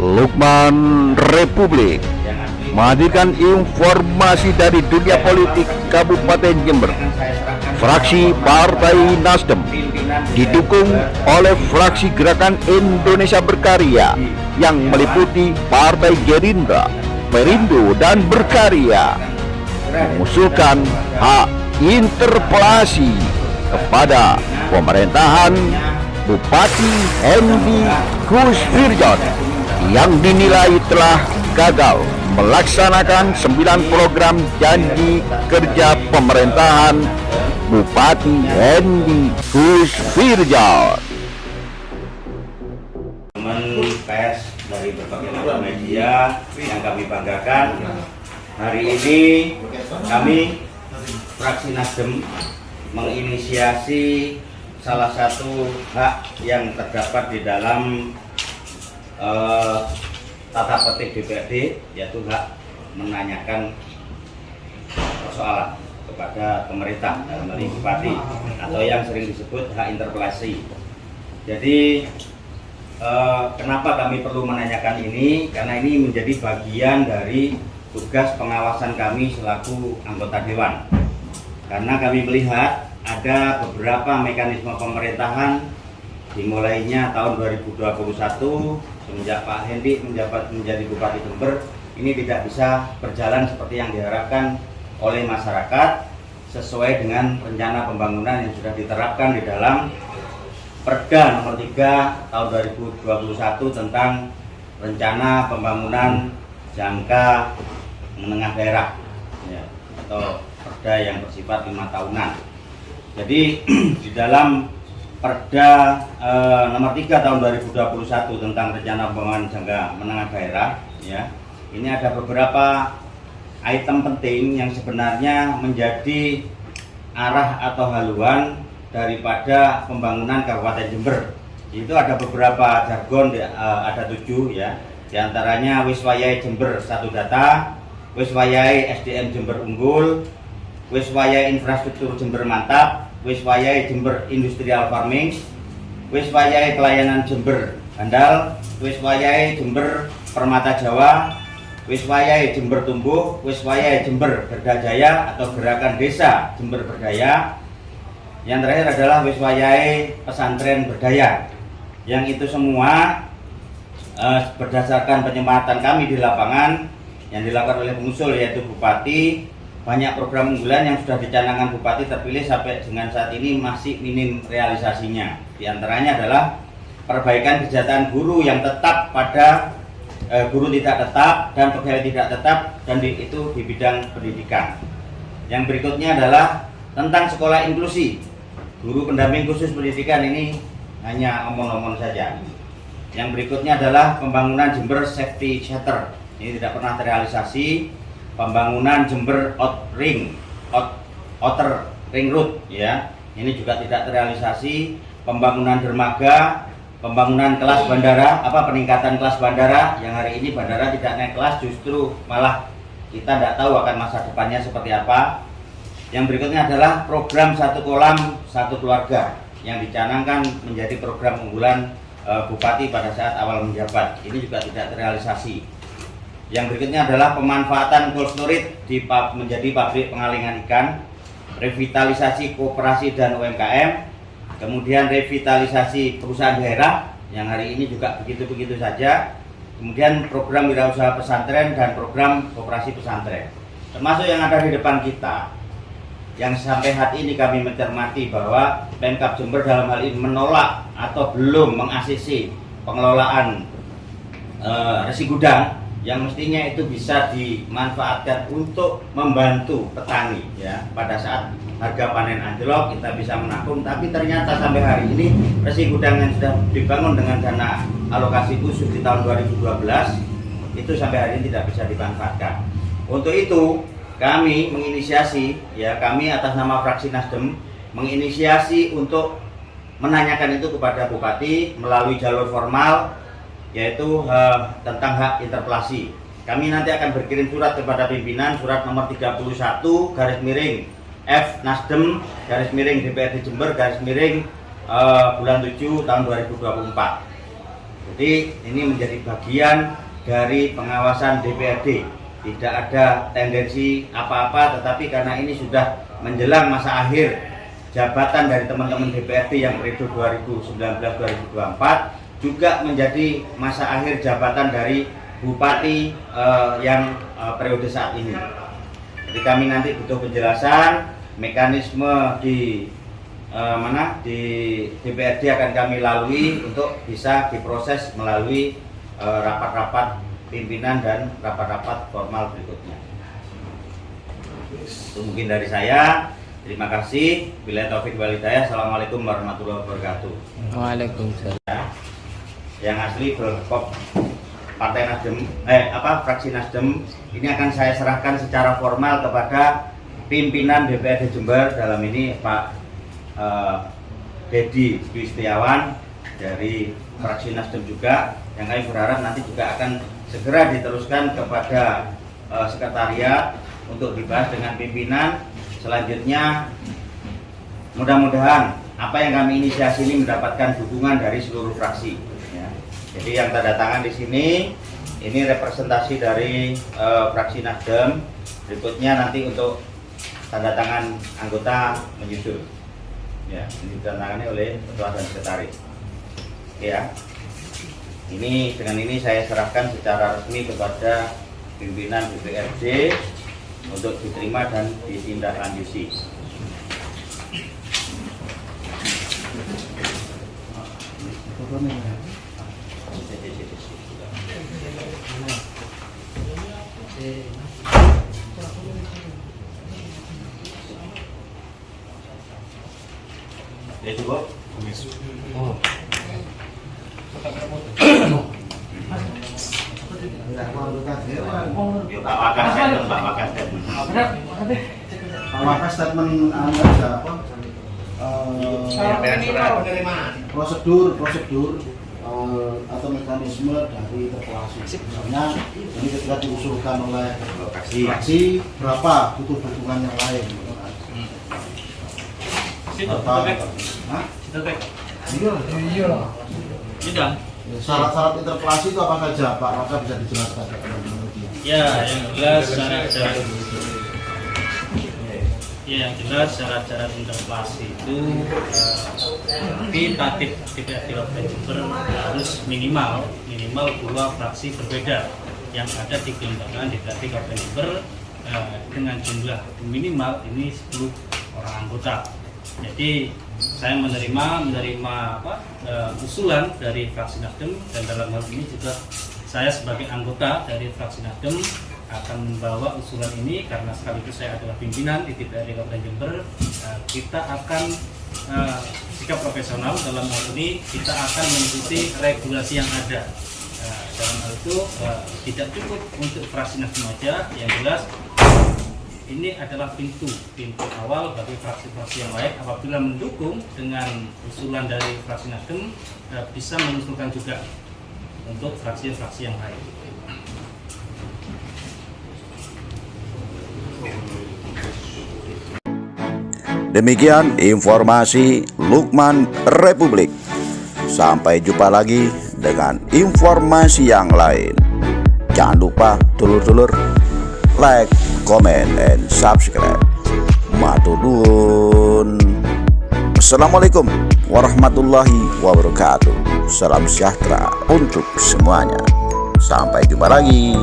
Lukman Republik menghadirkan informasi dari dunia politik Kabupaten Jember. Fraksi Partai Nasdem didukung oleh fraksi Gerakan Indonesia Berkarya yang meliputi Partai Gerindra, Perindo, dan Berkarya mengusulkan hak interpelasi kepada pemerintahan Bupati Hendy Kusvirjon yang dinilai telah gagal melaksanakan 9 program janji kerja pemerintahan Bupati Hendy Kusvirjon. Teman pers dari berbagai macam media yang kami banggakan, hari ini kami fraksi Nasdem menginisiasi salah satu hak yang terdapat di dalam tata tertib DPRD, yaitu hak menanyakan persoalan kepada pemerintah dalam hal ini bupati, atau yang sering disebut hak interpelasi. Jadi kenapa kami perlu menanyakan ini? Karena ini menjadi bagian dari tugas pengawasan kami selaku anggota dewan. Karena kami melihat ada beberapa mekanisme pemerintahan dimulainya tahun 2021 semenjak Pak Hendy menjabat menjadi Bupati Jember, ini tidak bisa berjalan seperti yang diharapkan oleh masyarakat sesuai dengan rencana pembangunan yang sudah diterapkan di dalam Perda nomor 3 tahun 2021 tentang rencana pembangunan jangka menengah daerah, ya, atau Perda yang bersifat 5 tahunan. Jadi di dalam Perda nomor 3 tahun 2021 tentang rencana pembangunan jangka menengah daerah, ya, ini ada beberapa item penting yang sebenarnya menjadi arah atau haluan daripada pembangunan Kabupaten Jember. Itu ada beberapa jargon, ada 7, ya. Di antaranya Wiswayai Jember satu data, Wiswayai SDM Jember unggul, Wiswayai infrastruktur Jember mantap, Wiswayai Jember industrial farming, Wiswayai pelayanan Jember handal, Wiswayai Jember permata Jawa, Wiswayai Jember tumbuh, Wiswayai Jember berdaya atau gerakan desa Jember berdaya. Yang terakhir adalah Wiswayai pesantren berdaya. Yang itu semua berdasarkan penyematan kami di lapangan yang dilakukan oleh pengusul, yaitu Bupati. Banyak program unggulan yang sudah dicanangkan Bupati terpilih sampai dengan saat ini masih minim realisasinya. Di antaranya adalah perbaikan kesejahteraan guru yang tetap pada guru tidak tetap dan pegawai tidak tetap, dan itu di bidang pendidikan. Yang berikutnya adalah tentang sekolah inklusi. Guru pendamping khusus pendidikan ini hanya omong-omong saja. Yang berikutnya adalah pembangunan Jember Safety Shelter. Ini tidak pernah terrealisasi. Pembangunan Jember Outer Ring Road, ya, ini juga tidak terrealisasi. Pembangunan dermaga, pembangunan kelas bandara, peningkatan kelas bandara, yang hari ini bandara tidak naik kelas, justru malah kita tidak tahu akan masa depannya seperti apa. Yang berikutnya adalah program satu kolam satu keluarga yang dicanangkan menjadi program unggulan Bupati pada saat awal menjabat. Ini juga tidak terrealisasi. Yang berikutnya adalah pemanfaatan cold storage menjadi pabrik pengalingan ikan, revitalisasi koperasi dan UMKM, kemudian revitalisasi perusahaan daerah yang hari ini juga begitu-begitu saja, kemudian program wirausaha pesantren dan program koperasi pesantren. Termasuk yang ada di depan kita, yang sampai hari ini kami mencermati bahwa Pemkab Jember dalam hal ini menolak atau belum mengasisi pengelolaan resi gudang yang mestinya itu bisa dimanfaatkan untuk membantu petani, ya, pada saat harga panen anjlok kita bisa menampung. Tapi ternyata sampai hari ini resi gudang yang sudah dibangun dengan dana alokasi khusus di tahun 2012 itu sampai hari ini tidak bisa dimanfaatkan. Untuk itu kami menginisiasi, ya, kami atas nama fraksi Nasdem menginisiasi untuk menanyakan itu kepada Bupati melalui jalur formal, yaitu tentang hak interpelasi. Kami nanti akan berkirim surat kepada pimpinan, surat nomor 31 garis miring F Nasdem garis miring DPRD Jember garis miring bulan 7 tahun 2024. Jadi ini menjadi bagian dari pengawasan DPRD. Tidak ada tendensi apa-apa, tetapi karena ini sudah menjelang masa akhir jabatan dari teman-teman DPRD yang periode 2019-2024, juga menjadi masa akhir jabatan dari Bupati yang periode saat ini. Jadi kami nanti butuh penjelasan mekanisme di DPRD akan kami lalui untuk bisa diproses melalui rapat-rapat pimpinan dan rapat-rapat formal berikutnya. Itu mungkin dari saya. Terima kasih. Billahi taufiq wal hidayah. Assalamualaikum warahmatullahi wabarakatuh. Waalaikumsalam. Yang asli berkop Partai Nasdem, fraksi Nasdem ini akan saya serahkan secara formal kepada pimpinan DPRD Jember, dalam ini Pak Dedi Dwi Setiawan dari fraksi Nasdem juga, yang kami berharap nanti juga akan segera diteruskan kepada sekretariat untuk dibahas dengan pimpinan. Selanjutnya mudah-mudahan apa yang kami inisiasi ini mendapatkan dukungan dari seluruh fraksi. Ya. Jadi yang tanda tangan di sini ini representasi dari fraksi Nasdem. Berikutnya nanti untuk tanda tangan anggota menyusul. Ya, ini ditandatangani oleh ketua dan sekretaris. Ya, ini dengan ini saya serahkan secara resmi kepada pimpinan DPRD untuk diterima dan ditindaklanjuti. Ya cukup. Pak Wakas statement prosedur atau mekanisme dari interpelasi. Misalnya ini ketika diusulkan oleh fraksi berapa butuh dukungan yang lain. Syarat-syarat interpelasi itu apa saja, Pak? Maka bisa dijelaskan. Ya, yang jelas syarat-syarat interpelasi itu di tatip DPRD Kabupaten Jember harus minimal 2 fraksi berbeda yang ada di kelembagaan DPRD Kabupaten Jember dengan jumlah minimal ini 10 orang anggota. Jadi saya menerima usulan dari fraksi Nasdem, dan dalam hal ini juga saya sebagai anggota dari fraksi Nasdem akan membawa usulan ini karena sekaligus saya adalah pimpinan di DPRD Kabupaten Jember. Kita akan sikap profesional dalam hal ini, kita akan mengikuti regulasi yang ada. Dalam hal itu tidak cukup untuk fraksi Nasdem saja, yang jelas ini adalah pintu awal bagi fraksi-fraksi yang lain apabila mendukung dengan usulan dari fraksi Nasdem bisa mengusulkan juga untuk fraksi-fraksi yang lain. Demikian informasi Lukman Republik. Sampai jumpa lagi dengan informasi yang lain. Jangan lupa dulur-dulur like, comment, and subscribe. Matur nuwun. Assalamualaikum warahmatullahi wabarakatuh. Salam sejahtera untuk semuanya. Sampai jumpa lagi.